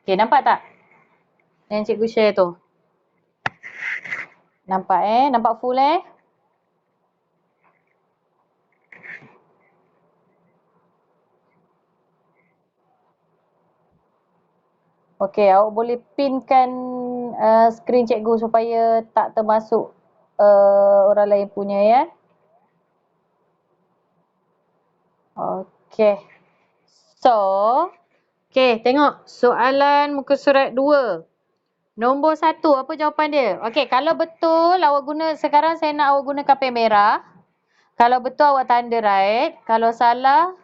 Okay, nampak tak? Yang cikgu share tu. Nampak Nampak full Okey, awak boleh pinkan skrin cikgu supaya tak termasuk orang lain punya ya. Okey. So, tengok soalan muka surat 2. Nombor 1, apa jawapan dia? Okey, kalau betul awak guna, sekarang saya nak awak guna kapel merah. Kalau betul awak tanda right. Kalau salah,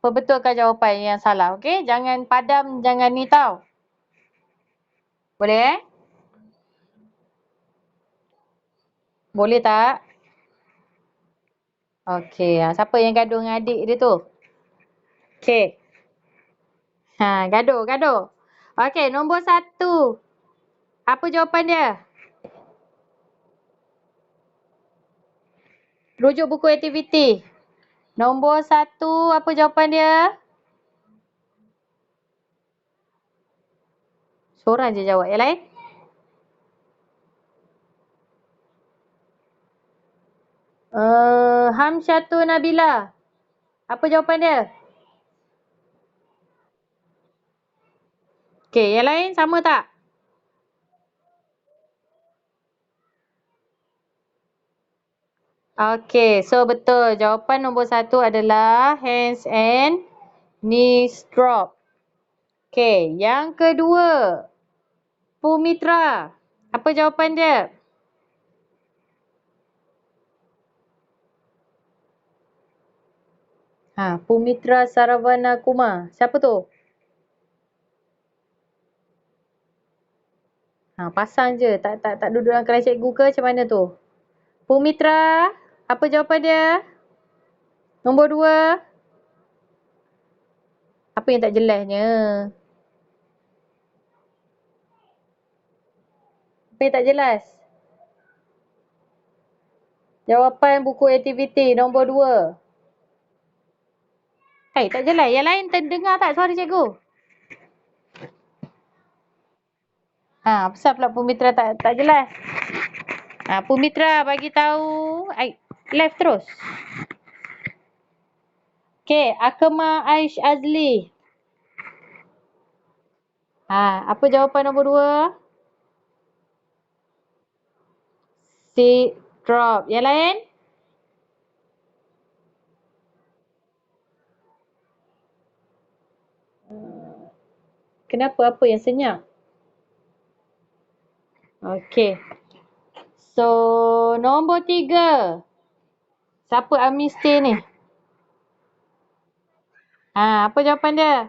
perbetulkan jawapan yang salah. Okey, jangan padam, jangan ni tau. Boleh Boleh tak? Okey, siapa yang gaduh dengan adik dia tu? Okey. Gaduh. Okey, nombor 1. Apa jawapan dia? Rujuk buku aktiviti. Nombor 1, apa jawapan dia? Seorang je jawab. Yang lain? Hamsyatun Nabila. Apa jawapan dia? Okey, yang lain sama tak? Okey, so betul. Jawapan nombor 1 adalah hands and knees drop. Okey, yang kedua. Pumitra. Apa jawapan dia? Pumitra Saravana Kumar. Siapa tu? Pasang je. Tak duduk dalam kelas cikgu ke macam mana tu? Pumitra, apa jawapan dia? Nombor 2. Apa yang tak jelasnya? Apa yang tak jelas? Jawapan buku aktiviti nombor 2. Tak jelas. Yang lain terdengar tak suara cikgu? Pasal pula Pumitra tak jelas. Pumitra bagi tahu. Left terus. Okey, Akmal Aish Azli. Apa jawapan nombor 2? Sit drop. Yang lain? Kenapa? Apa yang senyap? Okey. So, nombor 3. Siapa Amisti ni? Apa jawapan dia?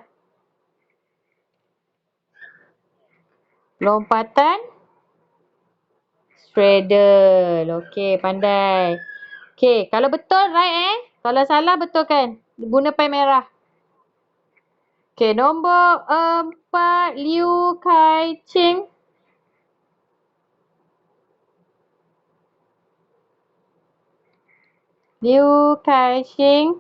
Lompatan straddle. Okey, pandai. Okey, kalau betul right Kalau salah betul kan? Guna pen merah. Okey, nombor 4 Liu Kai Ching. Liu Kai Ching.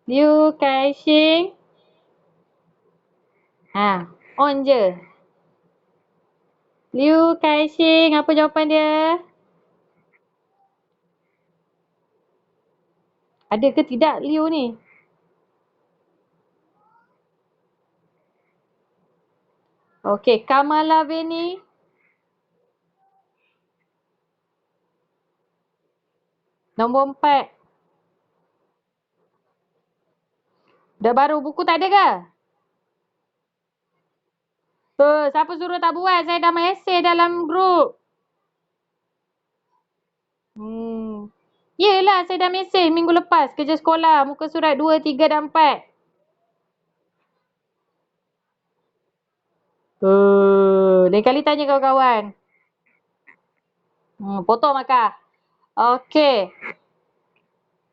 Liu Kai Ching. On je. Liu Kai Ching, apa jawapan dia? Ada ke tidak Liu ni? Okey, Kamala Veni. Nombor 4. Dah baru buku tak ada ke? Siapa suruh tak buat? Saya dah mesej dalam grup. Yelah, saya dah mesej minggu lepas. Kerja sekolah, muka surat 2, 3 dan 4. Lain kali tanya kawan-kawan. Potong Maka. Okey.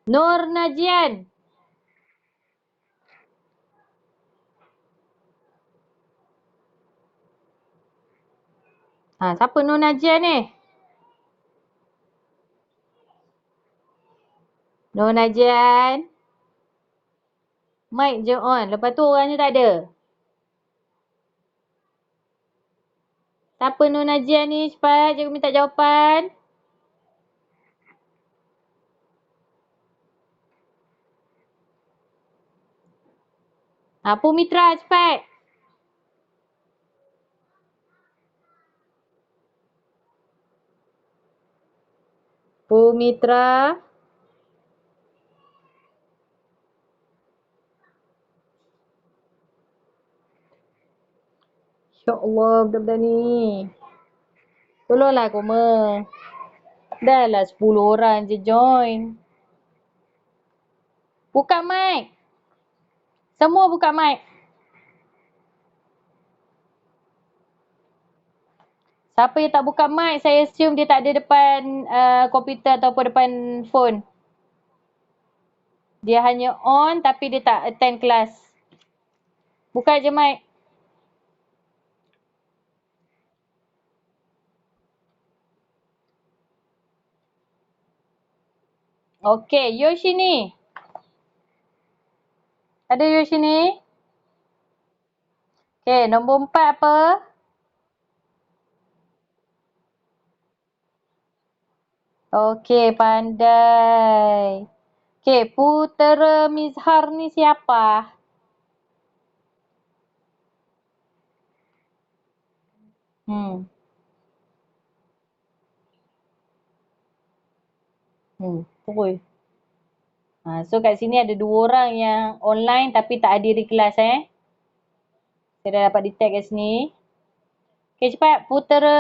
Nur Najian. Siapa Nur Najian ni? Nur Najian. Mic je on. Lepas tu orangnya tak ada. Siapa Nur Najian ni? Cepat. Cikgu minta jawapan. Pumitra cepat. Pumitra. Ya Allah, budak-budak ni. Tolonglah Koma. Dah lah 10 orang je join. Buka mic. Semua buka mic. Siapa yang tak buka mic, saya assume dia tak ada depan komputer ataupun depan phone. Dia hanya on tapi dia tak attend kelas. Buka je mic. Okey, Yoshi ni. Ada Yoshi ni? Okey, nombor 4 apa? Okey, pandai. Okey, Putera Mizhar ni siapa? Hmm. Pukul. So kat sini ada 2 orang yang online tapi tak hadir di kelas Saya dah dapat detect kat sini. Okey, cepat Putera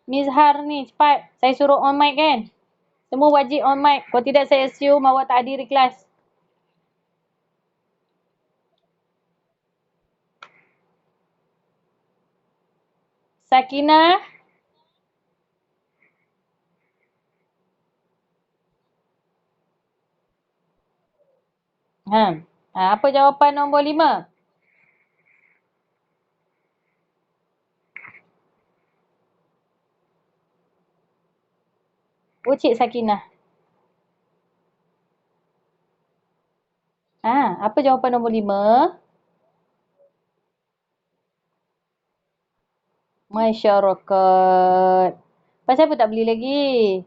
Mizhar ni, cepat. Saya suruh on mic kan? Semua wajib on mic. Kalau tidak saya assume awak tak hadir di kelas. Sakinah. Apa jawapan nombor 5? Cik Sakinah. Apa jawapan nombor 5? Masyarakat. Pasal apa tak beli lagi?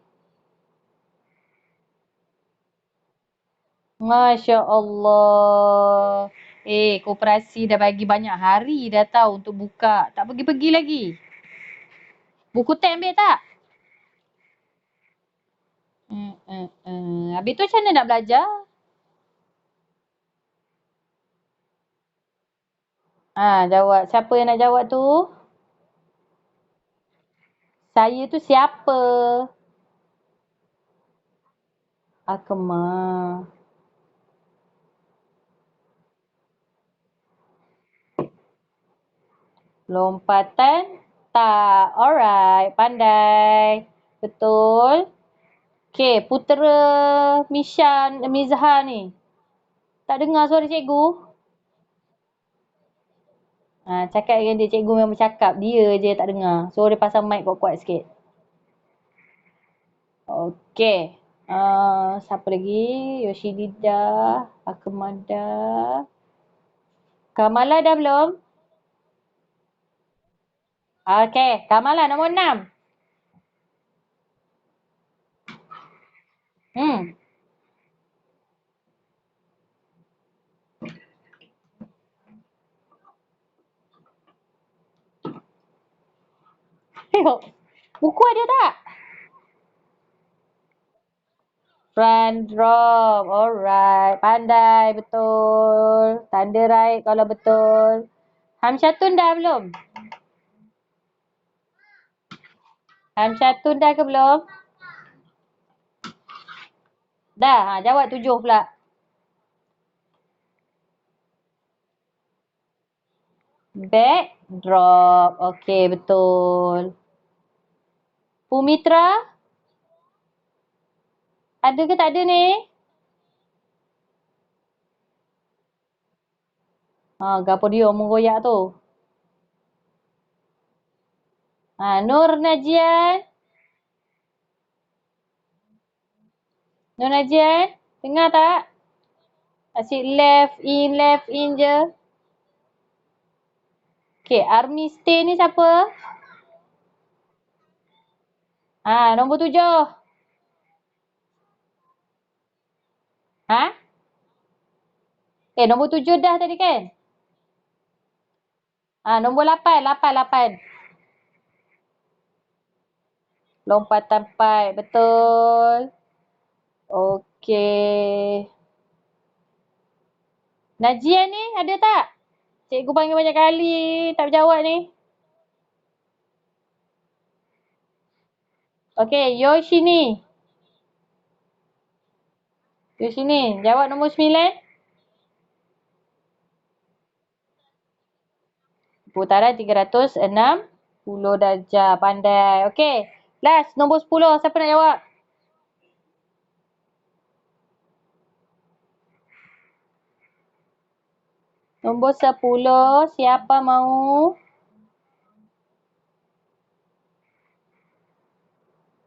Masya Allah. Koperasi dah bagi banyak hari dah tahu untuk buka. Tak pergi-pergi lagi. Buku tek ambil tak? Habis tu macam mana nak belajar? Jawab. Siapa yang nak jawab tu? Saya tu siapa? Akmal. Lompatan tak. Alright. Pandai. Betul. Okay. Putera Mizhar ni. Tak dengar suara cikgu? Cakap dengan dia, cikgu memang bercakap. Dia je tak dengar. So, dia pasang mic kuat-kuat sikit. Okey. Siapa lagi? Yoshidida, Akmada. Kamala dah belum? Okey. Kamala nombor 6. Tengok. Buku ada tak? Front drop. Alright. Pandai. Betul. Tanda right kalau betul. Hamsyatun dah belum? Hamsyatun dah ke belum? Dah. Jawab 7 pula. Backdrop. Okey, betul. Pumitra? Ada ke tak ada ni? Gapo dia omong goyak tu? Nur Najian. Nur Najian, dengar tak? Asyik left in je. Okay, Army stay ni siapa? Nombor 7. Ha? Nombor 7 dah tadi kan? Nombor 8, 8, 8. Lompatan pipe, betul. Okey. Najian ni ada tak? Cikgu panggil banyak kali, tak berjawab ni. Okey, Yoshini. Yoshini, jawab nombor 9. Putaran 360 darjah. Pandai. Okey. Last, nombor 10. Siapa nak jawab? Nombor 10. Siapa mau?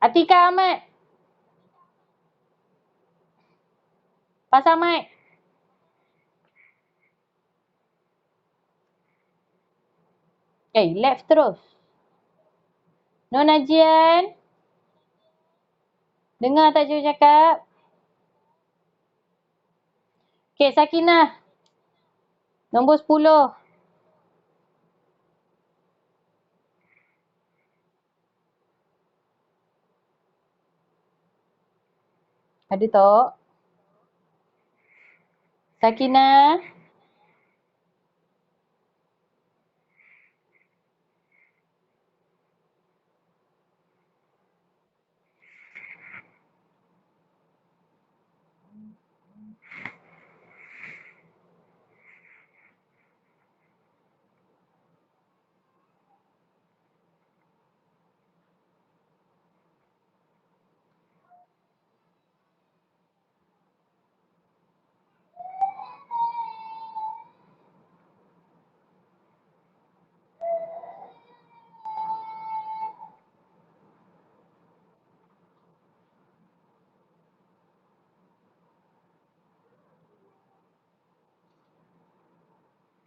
Atika Ahmad. Pasang mic. Left terus. Nur Najian. Dengar tak cikgu cakap? Okey, Sakinah. Nombor 10. Ada tak? Sakinah.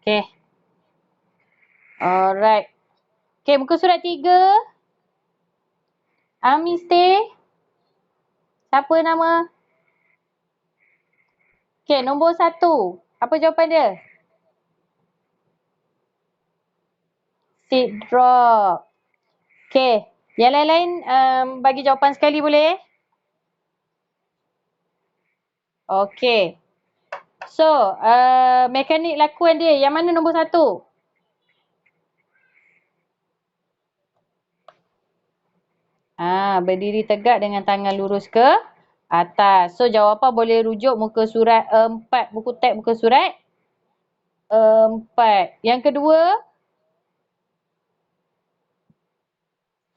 Okey. Alright. Okey, muka surat 3. Ami stay. Siapa nama? Okey, nombor 1. Apa jawapan dia? Seat drop. Okey. Yang lain-lain bagi jawapan sekali boleh? Okey. So, mekanik lakuan dia. Yang mana nombor 1? Berdiri tegak dengan tangan lurus ke atas. So, jawapan boleh rujuk muka surat 4. Buku tab muka surat 4. Yang kedua,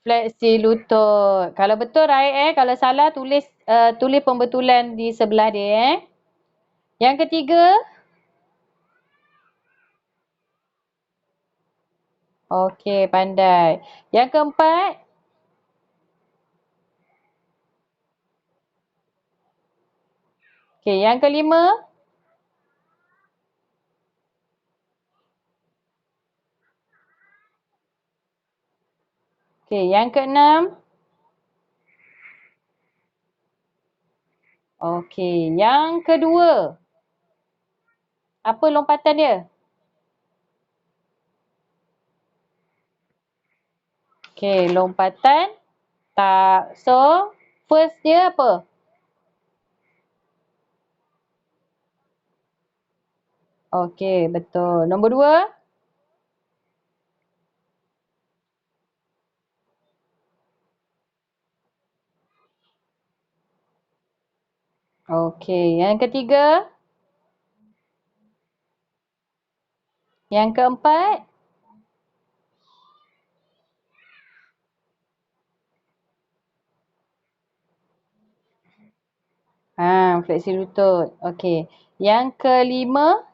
fleksi lutut. Kalau betul right kalau salah tulis pembetulan di sebelah dia Yang ketiga, okey, pandai. Yang keempat, okey, yang kelima, okey, yang keenam, okey, yang kedua. Apa lompatan dia? Okey, lompatan tak. So, first dia apa? Okey, betul. Nombor 2. Okey, yang ketiga. Yang keempat. Fleksi lutut. Okey. Yang kelima.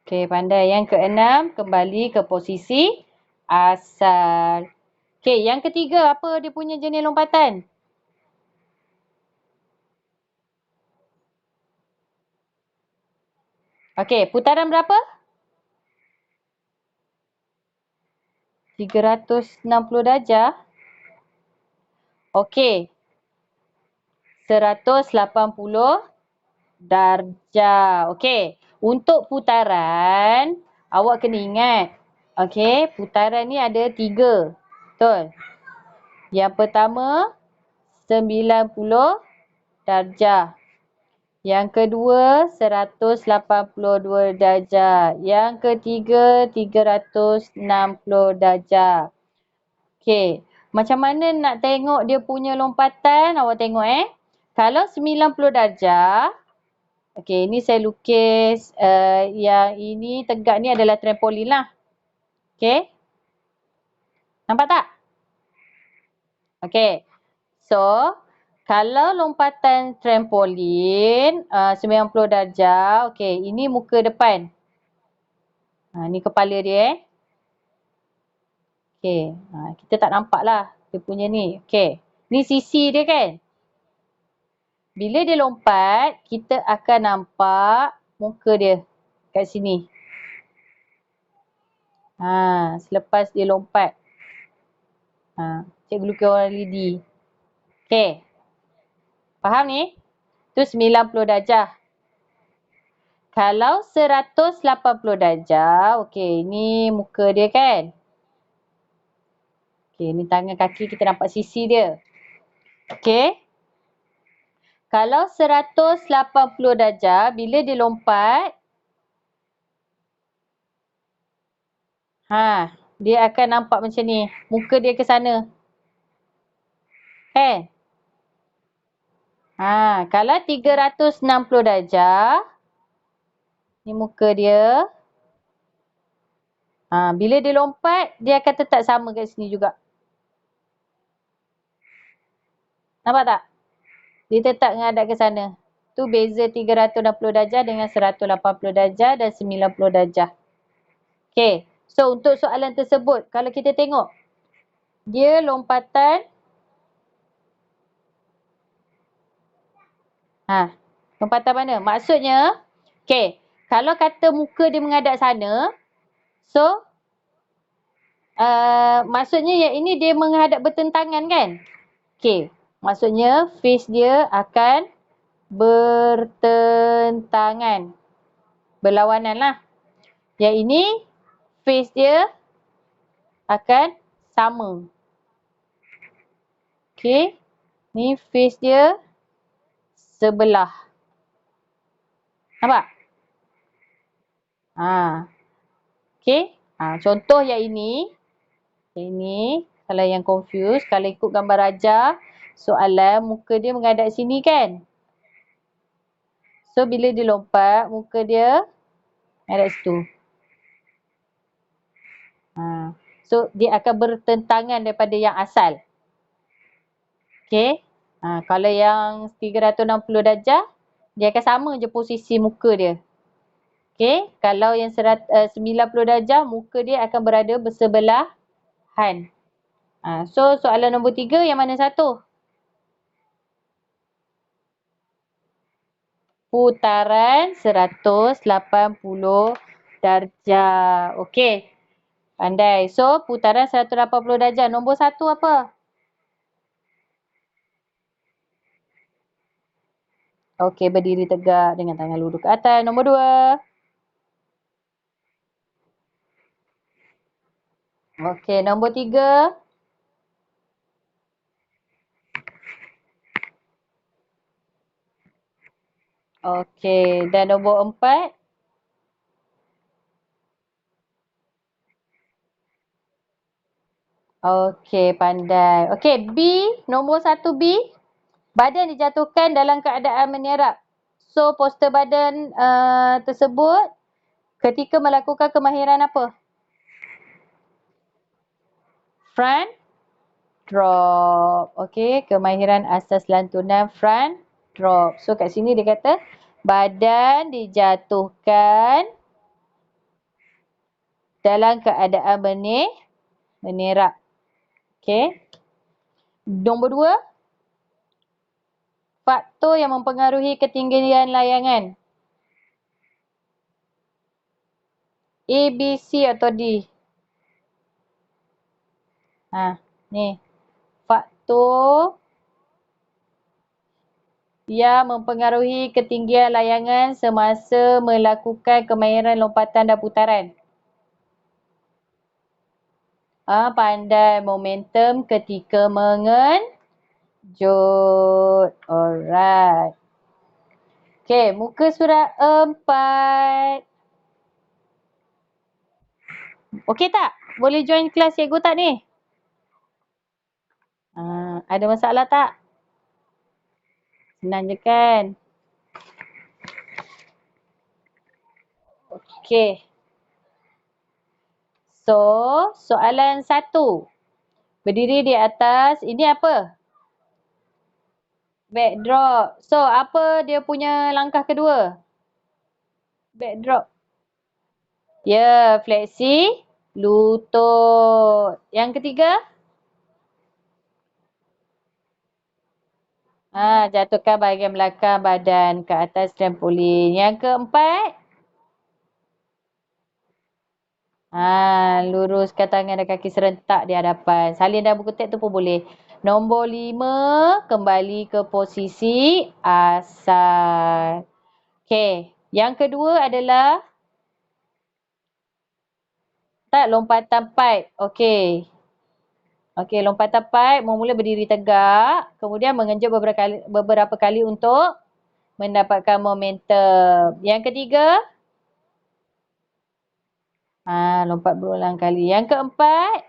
Okey, pandai. Yang keenam, kembali ke posisi asal. Okey, yang ketiga apa dia punya jenis lompatan? Okey, putaran berapa? 360 darjah. Okey, 180 darjah. Okey, untuk putaran, awak kena ingat. Okey, putaran ni ada 3. Betul? Yang pertama, 90 darjah. Yang kedua, 182 darjah. Yang ketiga, 360 darjah. Okey, macam mana nak tengok dia punya lompatan? Awak tengok Kalau 90 darjah, okey, ni saya lukis yang ini tegak ni adalah trampolin lah. Okey. Nampak tak? Okey. So, kalau lompatan trampolin 90 darjah, okey, ini muka depan. Ni kepala dia Okey, kita tak nampak lah dia punya ni. Okey, ni sisi dia kan? Bila dia lompat, kita akan nampak muka dia kat sini. Selepas dia lompat. Cikgu lukis warna lidi. Okey. Faham ni? Tu 90 darjah. Kalau 180 darjah, okey, ni muka dia kan? Okey, ni tangan kaki kita nampak sisi dia. Okey. Kalau 180 darjah, bila dia lompat, dia akan nampak macam ni. Muka dia ke sana. Kan? Kalau 360 darjah, ni muka dia. Bila dia lompat, dia akan tetap sama kat sini juga. Nampak tak? Dia tetap menghadap ke sana. Tu beza 360 darjah dengan 180 darjah dan 90 darjah. Okay. So, untuk soalan tersebut, kalau kita tengok, dia lompatan. Lompatan mana? Maksudnya, okay, kalau kata muka dia menghadap sana, so, maksudnya yang ini dia menghadap bertentangan kan? Okay, maksudnya face dia akan bertentangan. Berlawanan lah. Yang ini, face dia akan sama. Okay, ni face dia sebelah. Nampak? Okay, contoh yang ini. Yang ini, kalau yang confused, kalau ikut gambar rajah, soalan muka dia menghadap sini kan? So, bila dia lompat, muka dia menghadap situ. So, dia akan bertentangan daripada yang asal. Okay. Kalau yang 360 darjah, dia akan sama je posisi muka dia. Okay. Kalau yang 90 darjah, muka dia akan berada bersebelahan. So, soalan nombor 3, yang mana satu? Putaran 180 darjah. Okey. Pandai. So, putaran 180 darjah. Nombor 1 apa? Okey, berdiri tegak dengan tangan luruh ke atas. Nombor 2. Okey, nombor 3. Okey, dan nombor 4. Okey, pandai. Okey, B. Nombor 1 B. Badan dijatuhkan dalam keadaan menyerap. So, poster badan tersebut ketika melakukan kemahiran apa? Front drop. Okey, kemahiran asas lantunan front drop. So, kat sini dia kata badan dijatuhkan dalam keadaan menyerap. Okey. Nombor 2, faktor yang mempengaruhi ketinggian layangan. A, B, C atau D? Ni. Faktor yang mempengaruhi ketinggian layangan semasa melakukan kemahiran lompatan dan putaran. Pandai momentum ketika mengenjut. Alright. Okey, muka surat 4. Okey tak? Boleh join kelas cikgu tak ni? Ada masalah tak? Senang je kan? Okey. So, soalan 1. Berdiri di atas, ini apa? Backdrop. So, apa dia punya langkah kedua? Backdrop. Ya, fleksi lutut. Yang ketiga? Jatuhkan bahagian belakang badan ke atas trampolin. Yang keempat? Luruskan tangan dan kaki serentak di hadapan. Salin dalam buku teks tu pun boleh. Nombor 5, kembali ke posisi asal. Okey. Yang kedua adalah lompatan pipe. Okey. Okey, lompatan pipe mula-mula berdiri tegak, kemudian mengenjut beberapa kali untuk mendapatkan momentum. Yang ketiga, lompat berulang kali. Yang keempat,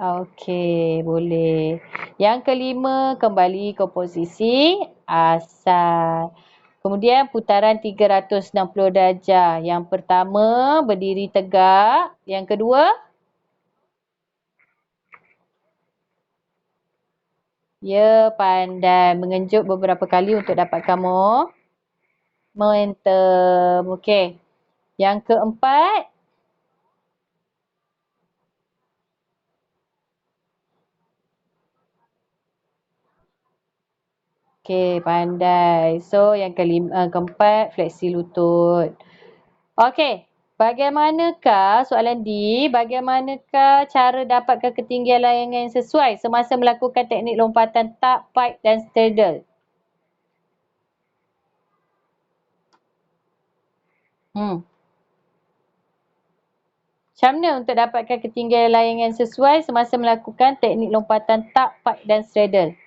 okey, boleh. Yang kelima, kembali ke posisi asal. Kemudian putaran 360 darjah. Yang pertama, berdiri tegak. Yang kedua, pandai mengenjut beberapa kali untuk dapatkan momentum. Okey. Yang keempat, okey, pandai. So, yang keempat, fleksi lutut. Okey, bagaimanakah, soalan D, bagaimanakah cara dapatkan ketinggian layangan yang sesuai semasa melakukan teknik lompatan tuck, pipe dan straddle? Macam mana untuk dapatkan ketinggian layangan sesuai semasa melakukan teknik lompatan tuck, pipe dan straddle?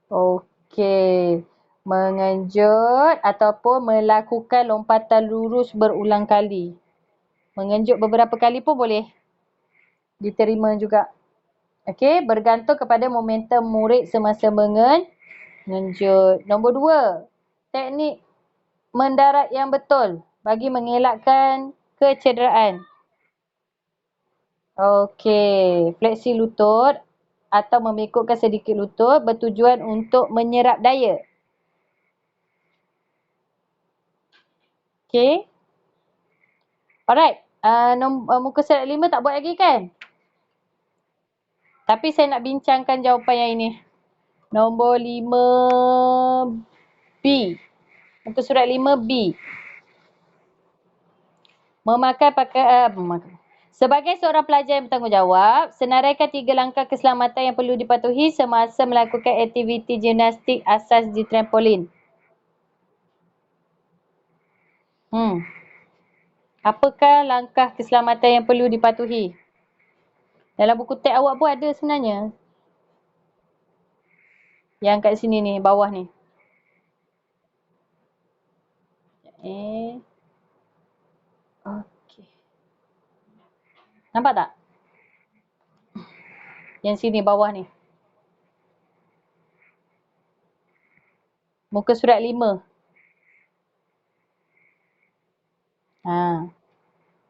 Okey. Mengenjut ataupun melakukan lompatan lurus berulang kali. Mengenjut beberapa kali pun boleh diterima juga. Okey, bergantung kepada momentum murid semasa mengenjut. Nombor 2, teknik mendarat yang betul bagi mengelakkan kecederaan. Okey, fleksi lutut atau membengkokkan sedikit lutut bertujuan untuk menyerap daya. Okey. Alright. Muka surat 5 tak buat lagi kan? Tapi saya nak bincangkan jawapan yang ini. Nombor 5 B. Muka surat 5 B. Sebagai seorang pelajar yang bertanggungjawab, senaraikan 3 langkah keselamatan yang perlu dipatuhi semasa melakukan aktiviti gimnastik asas di trampolin. Apakah langkah keselamatan yang perlu dipatuhi? Dalam buku teks awak pun ada sebenarnya. Yang kat sini ni, bawah ni. Okey. Nampak tak? Yang sini bawah ni. Muka surat 5.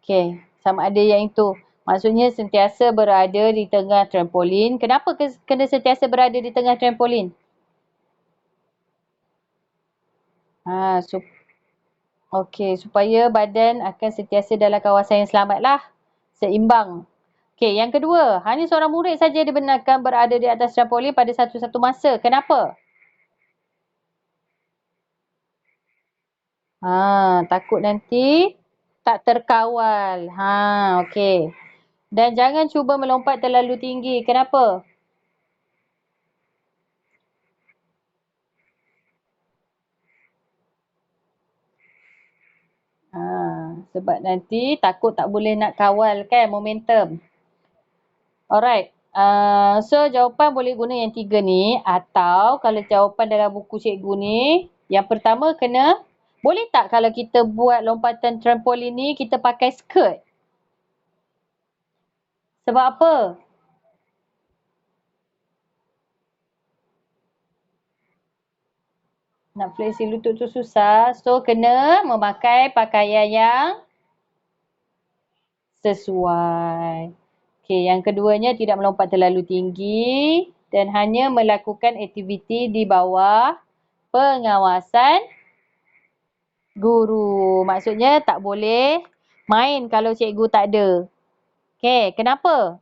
Okey, sama ada yang itu. Maksudnya sentiasa berada di tengah trampolin. Kenapa kena sentiasa berada di tengah trampolin? Ha, okey, supaya badan akan sentiasa dalam kawasan yang selamat lah. Seimbang. Okey, yang kedua, hanya seorang murid saja dibenarkan berada di atas trampolin pada satu-satu masa. Kenapa? Takut nanti tak terkawal. Okey. Dan jangan cuba melompat terlalu tinggi. Kenapa? Sebab nanti takut tak boleh nak kawal kan momentum. Alright. So jawapan boleh guna yang tiga ni, atau kalau jawapan dalam buku cikgu ni, yang pertama kena, boleh tak kalau kita buat lompatan trampolin ni kita pakai skirt? Sebab apa? Nak flexi lutut tu susah. So kena memakai pakaian yang sesuai. Okey, yang keduanya tidak melompat terlalu tinggi dan hanya melakukan aktiviti di bawah pengawasan guru. Maksudnya tak boleh main kalau cikgu tak ada. Okey, kenapa?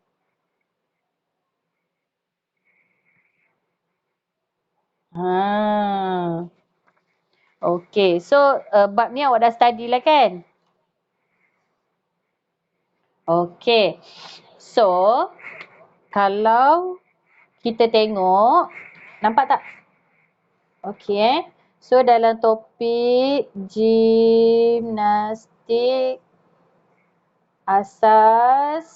Ha. Okey, so bab ni awak dah study lah kan? Okey. So, kalau kita tengok, nampak tak? Okey So dalam topik gimnastik asas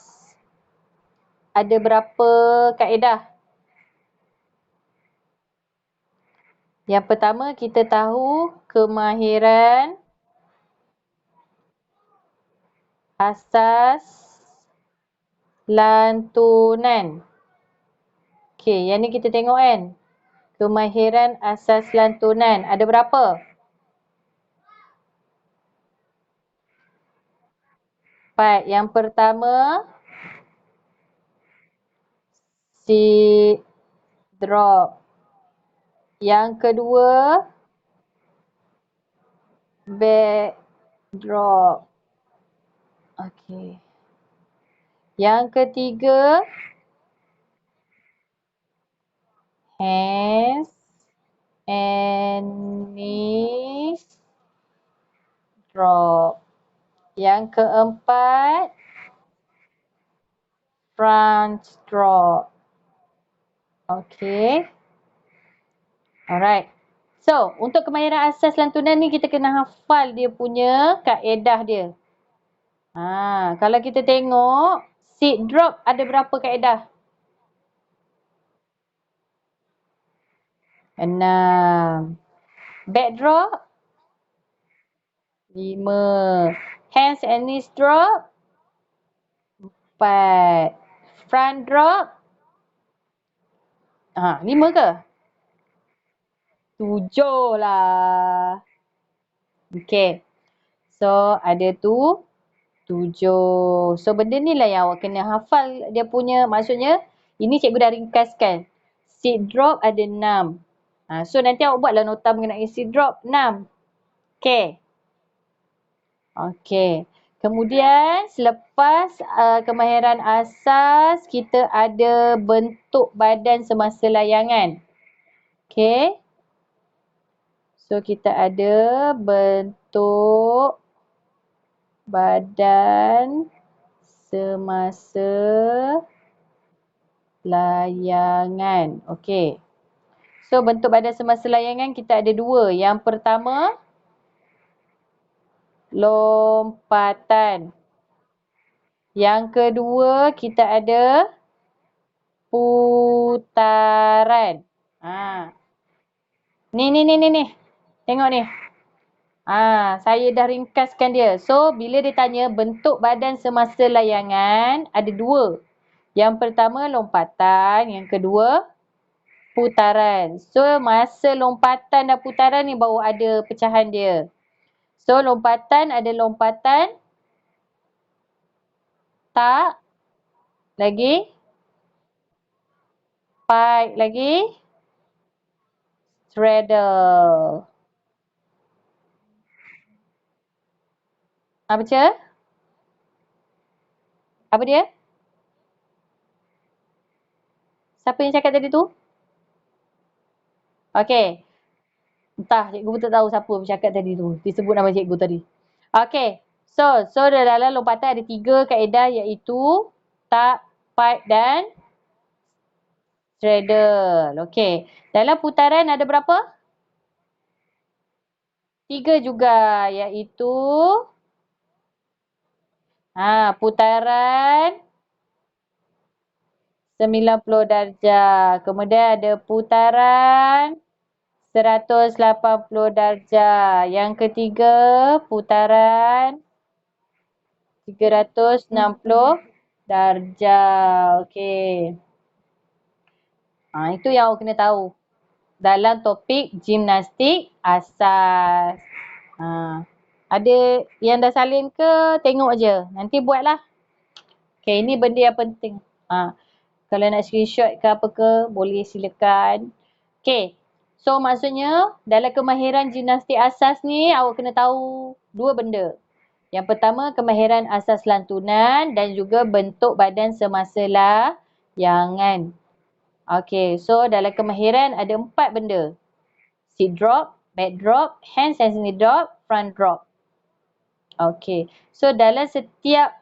ada berapa kaedah? Yang pertama kita tahu kemahiran asas lantunan. Okey, yang ni kita tengok kan. Kemahiran asas lantunan. Ada berapa? Empat. Yang pertama, seed drop. Yang kedua, backdrop. Okey. Yang ketiga, hands and knees drop. Yang keempat, front drop. Okey. Alright. So, untuk kemahiran asas lantunan ni kita kena hafal dia punya kaedah dia. Kalau kita tengok, seat drop ada berapa kaedah? 6. Backdrop? 5. Hands and knees drop? 4. Front drop? 5 ke? 7 lah. Okay. So, ada tu 7. So, benda ni lah yang awak kena hafal dia punya. Maksudnya, ini cikgu dah ringkaskan. Seat drop ada 6. So, nanti awak buatlah nota mengenai seat drop 6. Okay. Okay. Kemudian, selepas kemahiran asas, kita ada bentuk badan semasa layangan. Okay. So, kita ada bentuk badan semasa layangan. Okey. So, bentuk badan semasa layangan kita ada dua. Yang pertama, lompatan. Yang kedua, kita ada putaran. Ni. Tengok ni. Saya dah ringkaskan dia. So, bila dia tanya bentuk badan semasa layangan, ada dua. Yang pertama, lompatan. Yang kedua, putaran. So, masa lompatan dan putaran ni baru ada pecahan dia. So, lompatan ada lompatan tak. Lagi. Pike lagi. Straddle. Apa dia? Apa dia? Siapa yang cakap tadi tu? Okey. Entah, cikgu pun tak tahu siapa bercakap tadi tu. Disebut nama cikgu tadi. Okey. So dalam lompatan ada 3 kaedah iaitu tak, pipe dan straddle. Okey. Dalam putaran ada berapa? 3 juga iaitu putaran 90 darjah. Kemudian ada putaran 180 darjah. Yang ketiga, putaran 360 darjah. Okey. Itu yang awak kena tahu. Dalam topik gimnastik asas. Ada yang dah salin ke? Tengok je. Nanti buatlah. Okey, ini benda yang penting. Kalau nak screenshot ke apa ke, boleh silakan. Okey. So maksudnya dalam kemahiran gimnastik asas ni awak kena tahu 2 benda. Yang pertama kemahiran asas lantunan dan juga bentuk badan semasa layangan. Okey, so dalam kemahiran ada 4 benda. Seat drop, back drop, hands and knee drop, front drop. Okey. So dalam setiap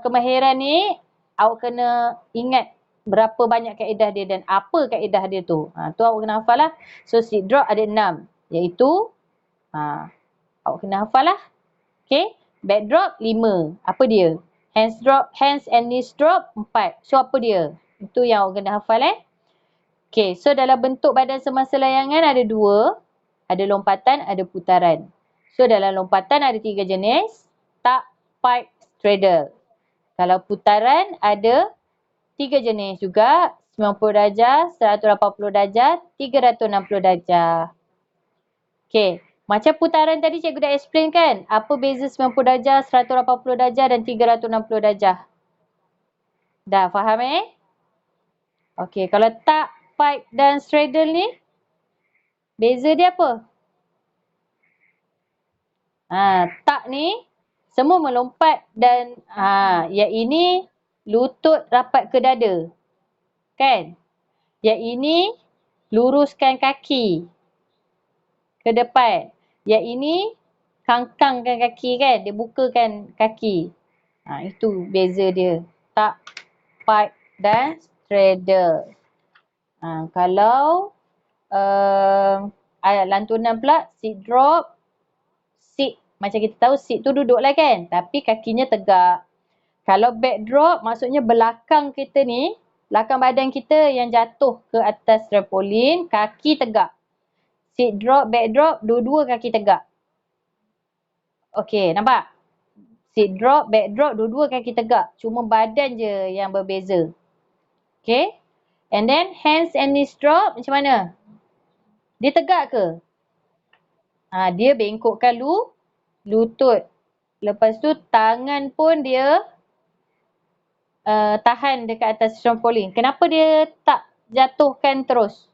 kemahiran ni awak kena ingat berapa banyak kaedah dia dan apa kaedah dia tu. Tu awak kena hafal lah. So seat drop ada 6 iaitu awak kena hafal lah. Okey. Back drop 5. Apa dia? Hands and knees drop 4. So apa dia? Itu yang awak kena hafal Okey. So dalam bentuk badan semasa layangan ada 2. Ada lompatan, ada putaran. So dalam lompatan ada 3 jenis. Tak, pipe, straddle. Kalau putaran ada 3 jenis juga. 90 darjah, 180 darjah, 360 darjah. Okey. Macam putaran tadi cikgu dah explain kan? Apa beza 90 darjah, 180 darjah dan 360 darjah? Dah faham Okey. Kalau tak, pipe dan straddle ni? Beza dia apa? Tak ni semua melompat dan yang ini lutut rapat ke dada. Kan? Yang ini luruskan kaki ke depan. Yang ini kangkangkan kaki kan? Dia bukakan kaki. Itu beza dia. Tak, pipe dan straddle. Kalau lantunan pula seat drop. Seat, macam kita tahu seat tu duduk lah kan? Tapi kakinya tegak. Kalau back drop maksudnya belakang kita ni, belakang badan kita yang jatuh ke atas trampolin, kaki tegak. Seat drop, back drop, dua-dua kaki tegak. Okey, nampak? Seat drop, back drop, dua-dua kaki tegak. Cuma badan je yang berbeza. Okey? And then hands and knees drop macam mana? Dia tegak ke? Dia bengkokkan lutut. Lepas tu tangan pun dia tahan dekat atas trampolin. Kenapa dia tak jatuhkan terus?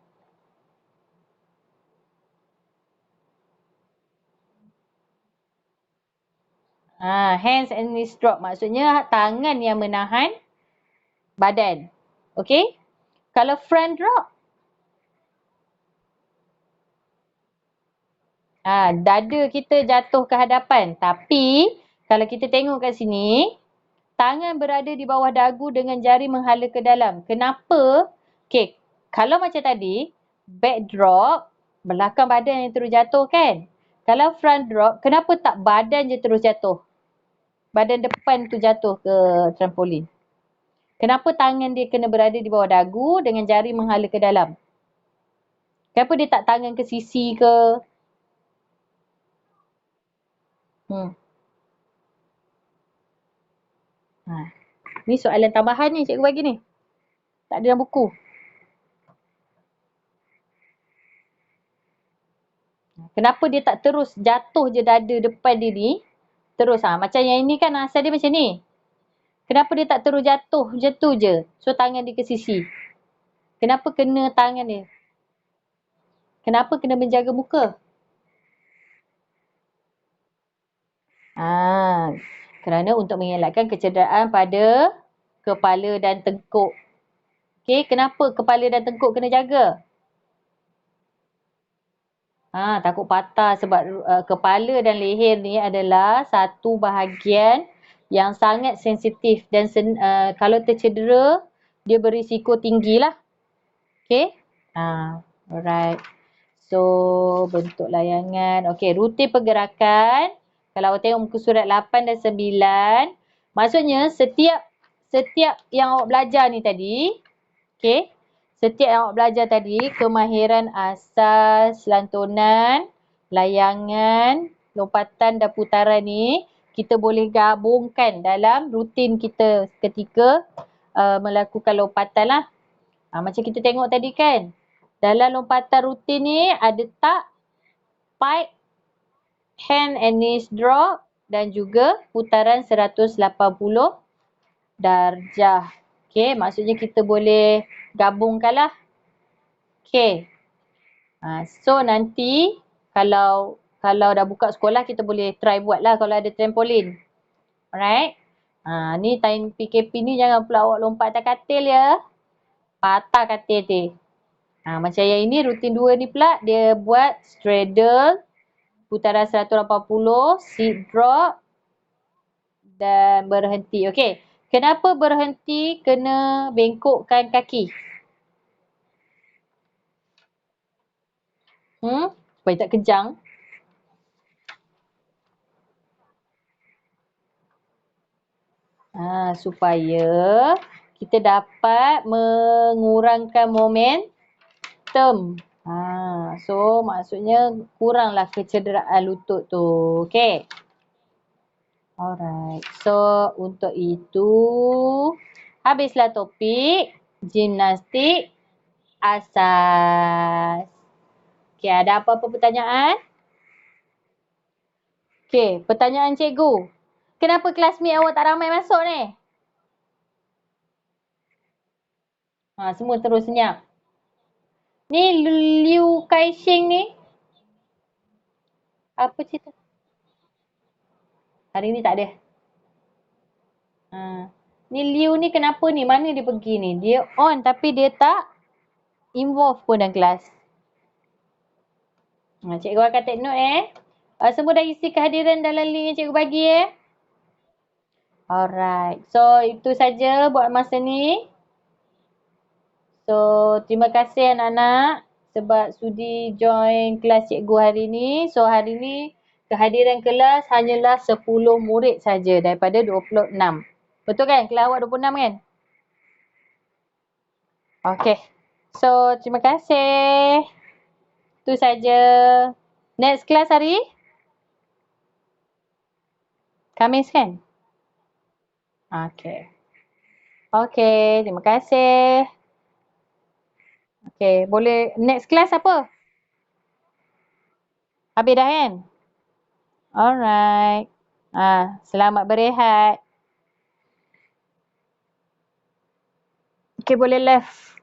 Hands and knees drop. Maksudnya tangan yang menahan badan. Okay? Kalau front drop, dada kita jatuh ke hadapan. Tapi, kalau kita tengok kat sini, tangan berada di bawah dagu dengan jari menghala ke dalam. Kenapa? Okay, kalau macam tadi, back drop, belakang badan yang terus jatuh kan? Kalau front drop, kenapa tak badan je terus jatuh? Badan depan tu jatuh ke trampolin. Kenapa tangan dia kena berada di bawah dagu dengan jari menghala ke dalam? Kenapa dia tak tangan ke sisi ke? Ni soalan tambahan ni cikgu bagi ni. Tak ada dalam buku. Kenapa dia tak terus jatuh je dada depan dia ni? Terus macam yang ini kan asal dia macam ni. Kenapa dia tak terus jatuh macam tu je? So tangan dia ke sisi. Kenapa kena tangan dia? Kenapa kena menjaga muka? Kerana untuk mengelakkan kecederaan pada kepala dan tengkuk. Okey, kenapa kepala dan tengkuk kena jaga? Takut patah sebab kepala dan leher ni adalah satu bahagian yang sangat sensitif dan kalau tercedera, dia berisiko tinggi lah. Okay? Alright. So, bentuk layangan. Okay, rutin pergerakan. Kalau awak tengok muka surat 8 dan 9, maksudnya setiap yang awak belajar ni tadi, okay, setiap yang awak belajar tadi, kemahiran asas, lantunan, layangan, lompatan dan putaran ni, kita boleh gabungkan dalam rutin kita ketika melakukan lompatan lah. Macam kita tengok tadi kan, dalam lompatan rutin ni ada tak, pike, hand and knees drop dan juga putaran 180 darjah. Okay, maksudnya kita boleh gabungkan lah. Okay. So nanti kalau dah buka sekolah kita boleh try buat lah kalau ada trampolin. Alright. Ni time PKP ni jangan pula awak lompat atas katil ya. Patah katil tu. Macam yang ini rutin 2 ni pula dia buat straddle, putaran 180, seat drop dan berhenti. Okay. Kenapa berhenti kena bengkokkan kaki? Supaya tak kejang. Supaya kita dapat mengurangkan momentum. So maksudnya kuranglah kecederaan lutut tu. Okay. Alright. So untuk itu habislah topik gimnastik asas. Okay, ada apa-apa pertanyaan? Okay, pertanyaan cikgu. Kenapa kelasmate awak tak ramai masuk ni? Semua terus senyap. Ni Liu Kaixing ni. Apa cerita? Hari ni tak ada. Ni Liu ni kenapa ni? Mana dia pergi ni? Dia on tapi dia tak involve pun dalam kelas. Cikgu akan take note semua dah isi kehadiran dalam link yang cikgu bagi Alright. So itu saja buat masa ni. So terima kasih anak-anak sebab sudi join kelas cikgu hari ni. So hari ni kehadiran kelas hanyalah 10 murid saja daripada 26. Betul kan? Kelas awak 26 kan? Okay. So terima kasih. Itu saja. Next class hari? Khamis kan? Okay. Okay. Terima kasih. Okay. Boleh next class apa? Habis dah kan? Alright. Selamat berehat. Okay, boleh left.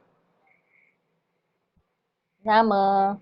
Sama.